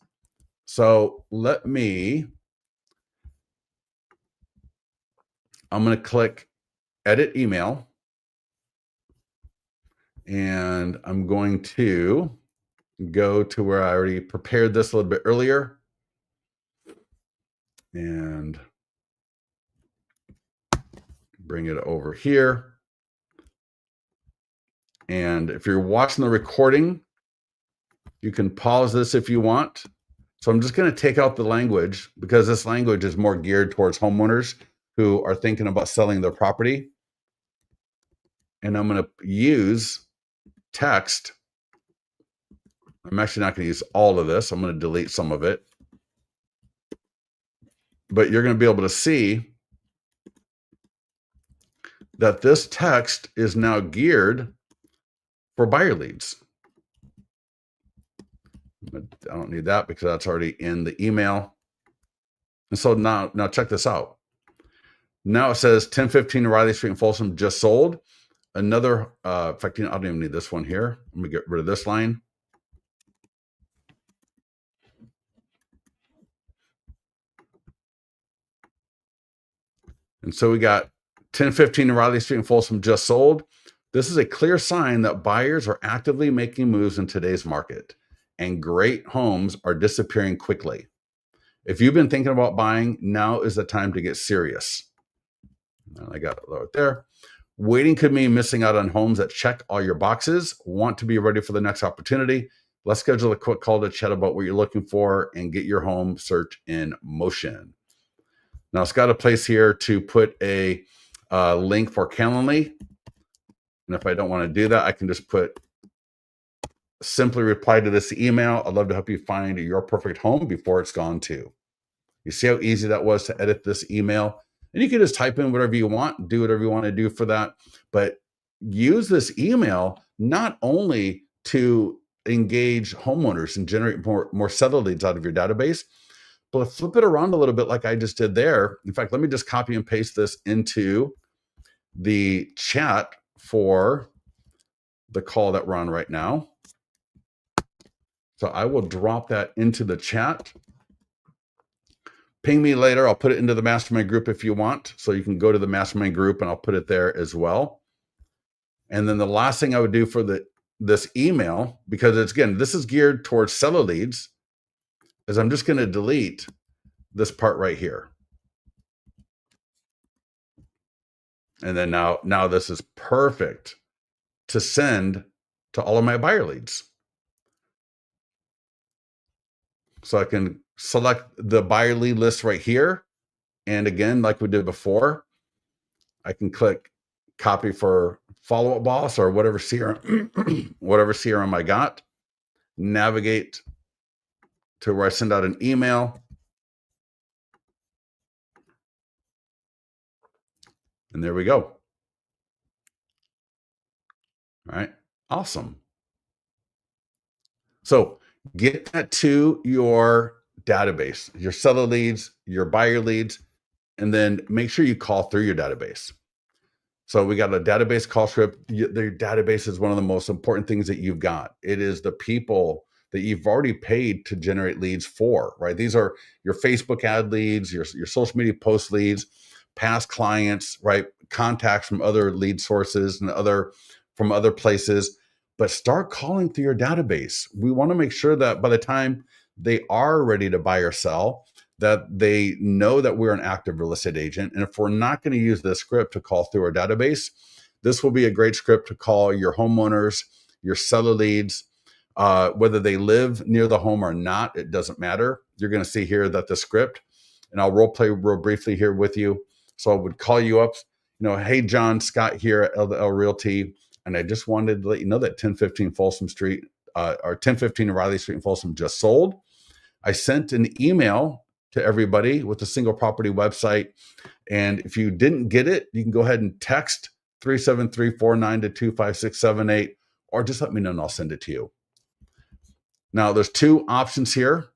So I'm going to click edit email, and I'm going to go to where I already prepared this a little bit earlier and bring it over here. And if you're watching the recording, You can pause this if you want. So I'm just going to take out the language because this language is more geared towards homeowners who are thinking about selling their property. And I'm going to use text. I'm actually not going to use all of this. I'm going to delete some of it. But you're going to be able to see that this text is now geared for buyer leads. But I don't need that because that's already in the email. And so now check this out. Now it says 1015 Riley Street in Folsom just sold. Another, in fact, I don't even need this one here. Let me get rid of this line. And so we got 1015 Riley Street in Folsom just sold. This is a clear sign that buyers are actively making moves in today's market, and great homes are disappearing quickly. If you've been thinking about buying, now is the time to get serious. And I got it right there. Waiting could mean missing out on homes that check all your boxes. Want to be ready for the next opportunity? Let's schedule a quick call to chat about what you're looking for and get your home search in motion. Now it's got a place here to put a link for Calendly. And if I don't want to do that, I can just put simply reply to this email. I'd love to help you find your perfect home before it's gone too. You see how easy that was to edit this email? And you can just type in whatever you want, do whatever you want to do for that. But use this email not only to engage homeowners and generate more seller leads out of your database, but flip it around a little bit like I just did there. In fact, let me just copy and paste this into the chat for the call that we're on right now. So I will drop that into the chat. Ping me later. I'll put it into the mastermind group if you want. So you can go to the mastermind group and I'll put it there as well. And then the last thing I would do for this email, because it's, again, this is geared towards seller leads, is I'm just going to delete this part right here. And then now this is perfect to send to all of my buyer leads. So I can select the buyer lead list right here. And again, like we did before, I can click copy for follow-up boss or whatever CRM, whatever CRM I got, navigate to where I send out an email. And there we go. All right, awesome. So get that to your database, your seller leads, your buyer leads, and then make sure you call through your database. So we got a database call script. The database is one of the most important things that you've got. It is the people that you've already paid to generate leads for, right? These are your Facebook ad leads, your social media post leads, past clients, right? Contacts from other lead sources and from other places. But start calling through your database. We want to make sure that by the time they are ready to buy or sell, that they know that we're an active real estate agent. And if we're not going to use this script to call through our database, this will be a great script to call your homeowners, your seller leads, whether they live near the home or not, it doesn't matter. You're going to see here that the script, and I'll role play real briefly here with you. So I would call you up, hey, John, Scott here at LDL Realty. And I just wanted to let you know that 1015 Folsom Street, or 1015 Riley Street in Folsom just sold. I sent an email to everybody with a single property website. And if you didn't get it, you can go ahead and text 373-492-25678, or just let me know and I'll send it to you. Now, there's two options here.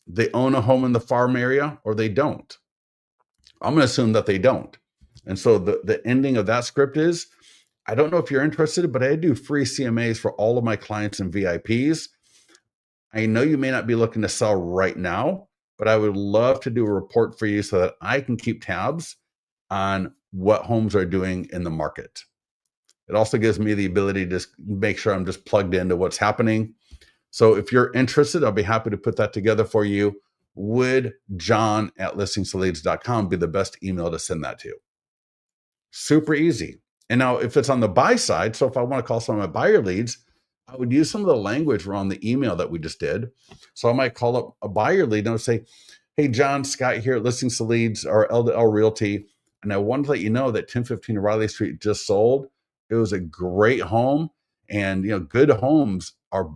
They own a home in the farm area or they don't. I'm going to assume that they don't. And so the ending of that script is, I don't know if you're interested, but I do free CMAs for all of my clients and VIPs. I know you may not be looking to sell right now, but I would love to do a report for you so that I can keep tabs on what homes are doing in the market. It also gives me the ability to just make sure I'm just plugged into what's happening. So if you're interested, I'll be happy to put that together for you. Would john@listingsoleads.com be the best email to send that to? Super easy. And now if it's on the buy side, so if I want to call some of my buyer leads, I would use some of the language around the email that we just did. So I might call up a buyer lead and I would say, hey, John, Scott here at Listings to Leads or L2L Realty. And I wanted to let you know that 1015 Riley Street just sold. It was a great home. And good homes are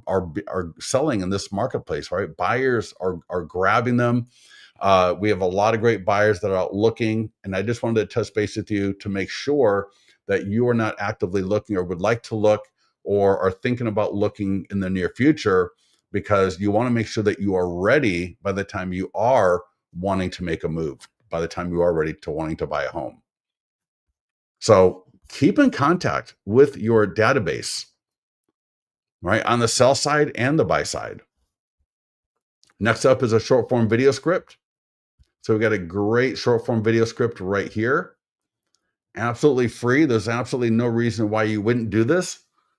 selling in this marketplace, right? Buyers are grabbing them. We have a lot of great buyers that are out looking. And I just wanted to touch base with you to make sure that you are not actively looking or would like to look or are thinking about looking in the near future, because you want to make sure that you are ready by the time you are wanting to make a move, by the time you are ready to wanting to buy a home. So keep in contact with your database, right? On the sell side and the buy side. Next up is a short form video script. So we've got a great short form video script right here. Absolutely free. There's absolutely no reason why you wouldn't do this.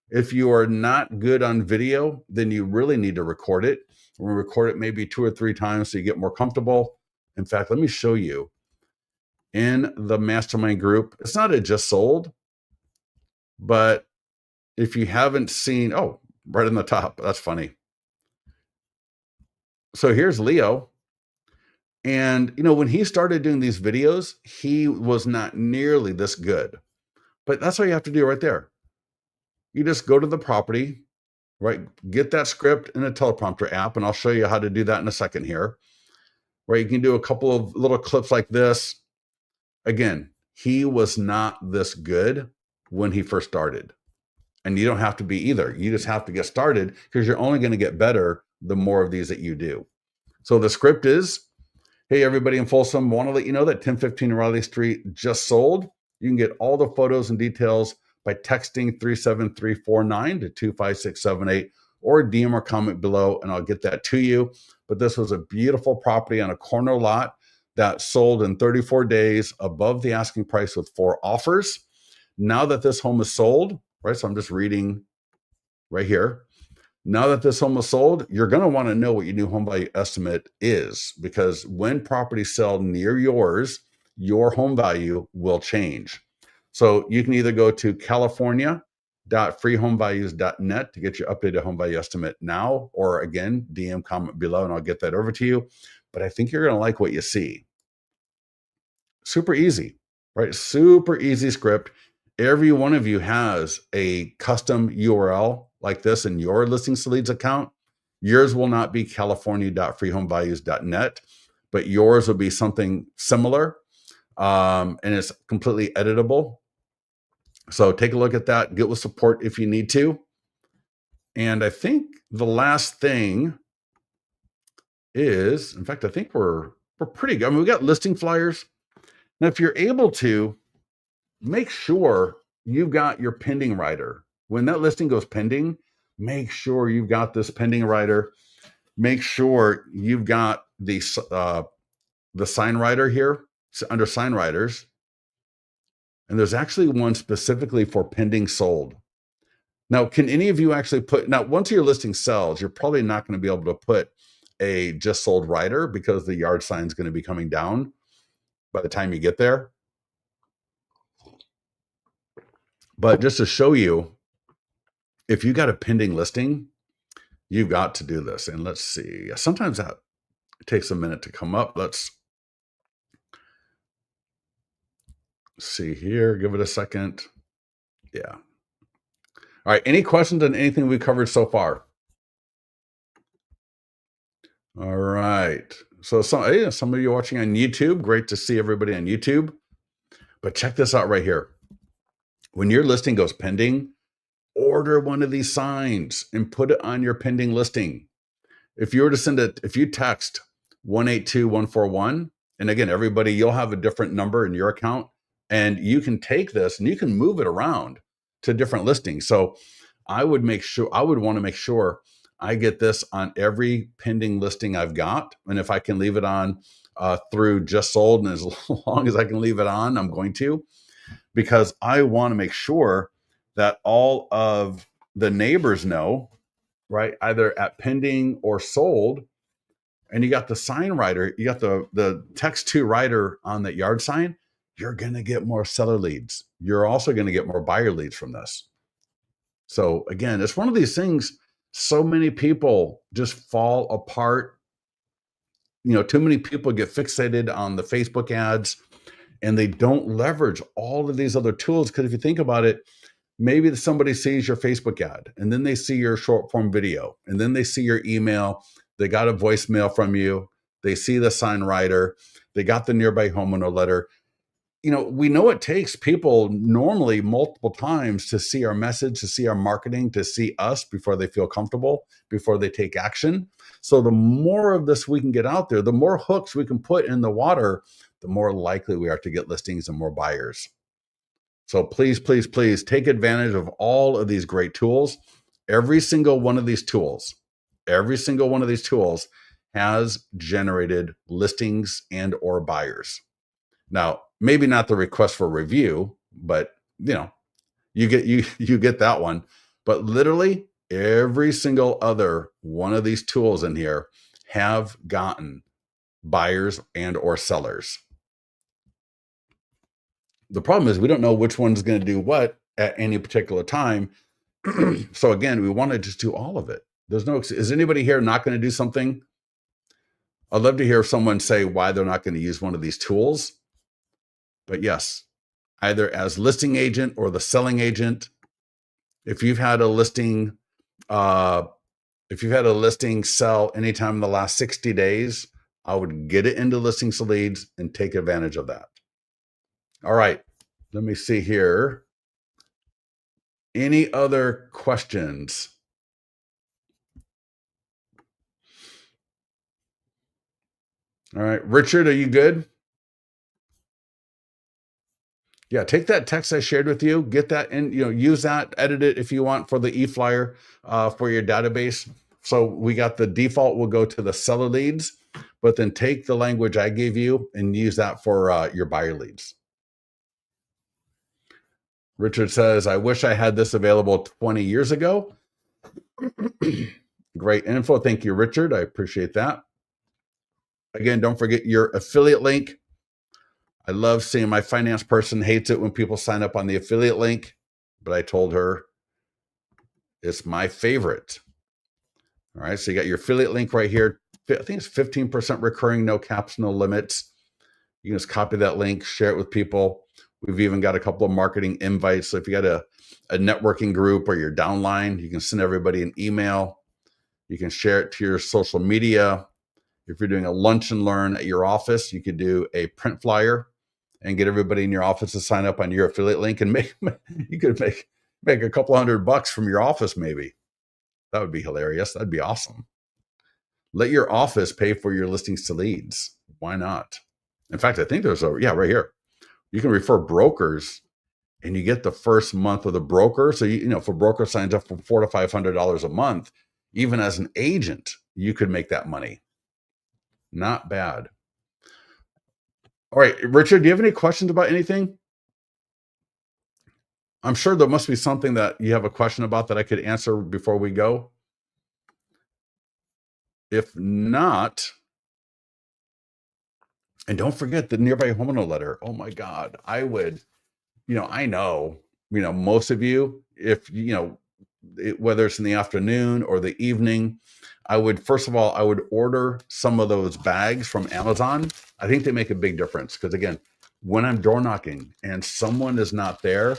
If you are not good on video, then you really need to record it. We'll record it maybe 2 or 3 times so you get more comfortable. In fact, let me show you in the mastermind group. It's not a just sold, but if you haven't seen, oh, right on the top, that's funny. So here's Leo. And, when he started doing these videos, he was not nearly this good. But that's what you have to do right there. You just go to the property, right? Get that script in a teleprompter app, and I'll show you how to do that in a second here. Right? You can do a couple of little clips like this. Again, he was not this good when he first started. And you don't have to be either. You just have to get started, because you're only going to get better the more of these that you do. So the script is, hey, everybody in Folsom, want to let you know that 1015 Riley Street just sold. You can get all the photos and details by texting 37349 to 25678 or DM or comment below, and I'll get that to you. But this was a beautiful property on a corner lot that sold in 34 days above the asking price with 4 offers. Now that this home is sold, right? So I'm just reading right here. Now that this home is sold, you're going to want to know what your new home value estimate is, because when properties sell near yours, your home value will change. So you can either go to california.freehomevalues.net to get your updated home value estimate now, or again, DM comment below and I'll get that over to you. But I think you're going to like what you see. Super easy, right? Super easy script. Every one of you has a custom URL like this in your Listings to Leads account. Yours will not be california.freehomevalues.net, but yours will be something similar, and it's completely editable. So take a look at that. Get with support if you need to. And I think the last thing is, in fact, I think we're pretty good. I mean, we got listing flyers. Now, if you're able to, make sure you've got your pending rider. When that listing goes pending, make sure you've got this pending rider. Make sure you've got the sign rider here under sign riders. And there's actually one specifically for pending sold. Now, can any of you actually put, now once your listing sells, you're probably not going to be able to put a just sold rider, because the yard sign is going to be coming down by the time you get there. But just to show you, if you got a pending listing, you've got to do this. And let's see, sometimes that takes a minute to come up. Let's see here, give it a second. Yeah. All right, any questions on anything we covered so far? All right. So some of you watching on YouTube, great to see everybody on YouTube. But check this out right here. When your listing goes pending, order one of these signs and put it on your pending listing. If you were to send it, if you text 182141, and again, everybody, you'll have a different number in your account, and you can take this and you can move it around to different listings. So I would want to make sure I get this on every pending listing I've got. And if I can leave it on through just sold, and as long as I can leave it on, I'm going to, because I want to make sure that all of the neighbors know, right? Either at pending or sold. And you got the sign rider, you got the text to rider on that yard sign, you're going to get more seller leads. You're also going to get more buyer leads from this. So again, it's one of these things. So many people just fall apart. Too many people get fixated on the Facebook ads and they don't leverage all of these other tools. Because if you think about it, maybe somebody sees your Facebook ad and then they see your short form video and then they see your email. They got a voicemail from you. They see the sign writer. They got the nearby homeowner letter. We know it takes people normally multiple times to see our message, to see our marketing, to see us before they feel comfortable, before they take action. So the more of this we can get out there, the more hooks we can put in the water, the more likely we are to get listings and more buyers. So please, please, please take advantage of all of these great tools. Every single one of these tools has generated listings and or buyers. Now, maybe not the request for review, but you get that one. But literally every single other one of these tools in here have gotten buyers and or sellers. The problem is we don't know which one's going to do what at any particular time. So again, we want to just do all of it. Is anybody here not going to do something? I'd love to hear someone say why they're not going to use one of these tools. But yes, either as listing agent or the selling agent, if you've had a listing sell anytime in the last 60 days, I would get it into listings to leads and take advantage of that. All right, let me see here. Any other questions? All right, Richard, are you good? Yeah, take that text I shared with you, get that in, use that, edit it if you want for the e-flyer for your database. So we got the default will go to the seller leads, but then take the language I gave you and use that for your buyer leads. Richard says, I wish I had this available 20 years ago. Great info. Thank you, Richard. I appreciate that. Again, don't forget your affiliate link. I love seeing my finance person hates it when people sign up on the affiliate link, but I told her it's my favorite. All right, so you got your affiliate link right here. I think it's 15% recurring, no caps, no limits. You can just copy that link, share it with people. We've even got a couple of marketing invites. So if you got a networking group or your downline, you can send everybody an email. You can share it to your social media. If you're doing a lunch and learn at your office, you could do a print flyer and get everybody in your office to sign up on your affiliate link and you could make a couple $100 from your office maybe. That would be hilarious. That'd be awesome. Let your office pay for your listings to leads. Why not? In fact, I think there's right here. You can refer brokers and you get the first month of the broker. So, if a broker signs up for $400 to $500 a month, even as an agent, you could make that money. Not bad. All right, Richard, do you have any questions about anything? I'm sure there must be something that you have a question about that I could answer before we go. If not, and don't forget the nearby homeowner letter. Oh my God, I would, I know, most of you, if, whether it's in the afternoon or the evening, first of all, I would order some of those bags from Amazon. I think they make a big difference because again, when I'm door knocking and someone is not there,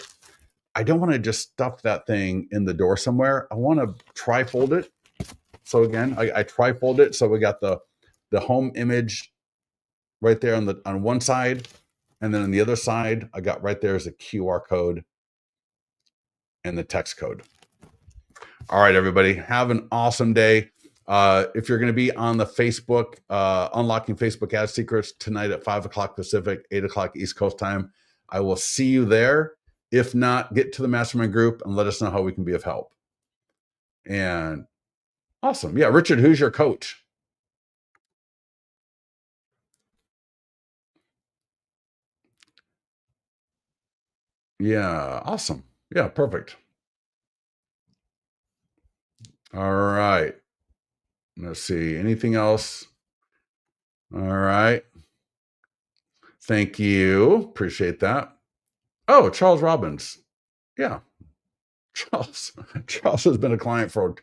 I don't want to just stuff that thing in the door somewhere. I want to trifold it. So again, I trifold it. So we got the home image right there on one side. And then on the other side, I got right there is a QR code and the text code. All right, everybody, have an awesome day. If you're going to be on the Facebook, Unlocking Facebook Ad Secrets tonight at 5 o'clock Pacific, 8 o'clock East Coast time, I will see you there. If not, get to the mastermind group and let us know how we can be of help. And awesome. Yeah, Richard, who's your coach? Yeah, awesome. Yeah, perfect. All right. Let's see. Anything else? All right. Thank you. Appreciate that. Oh, Charles Robbins. Yeah. Charles has been a client for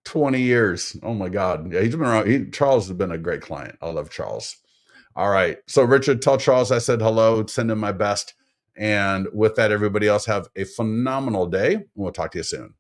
20 years. Oh my God. Yeah, he's been around. Charles has been a great client. I love Charles. All right. So Richard, tell Charles I said hello, send him my best. And with that, everybody else have a phenomenal day. We'll talk to you soon.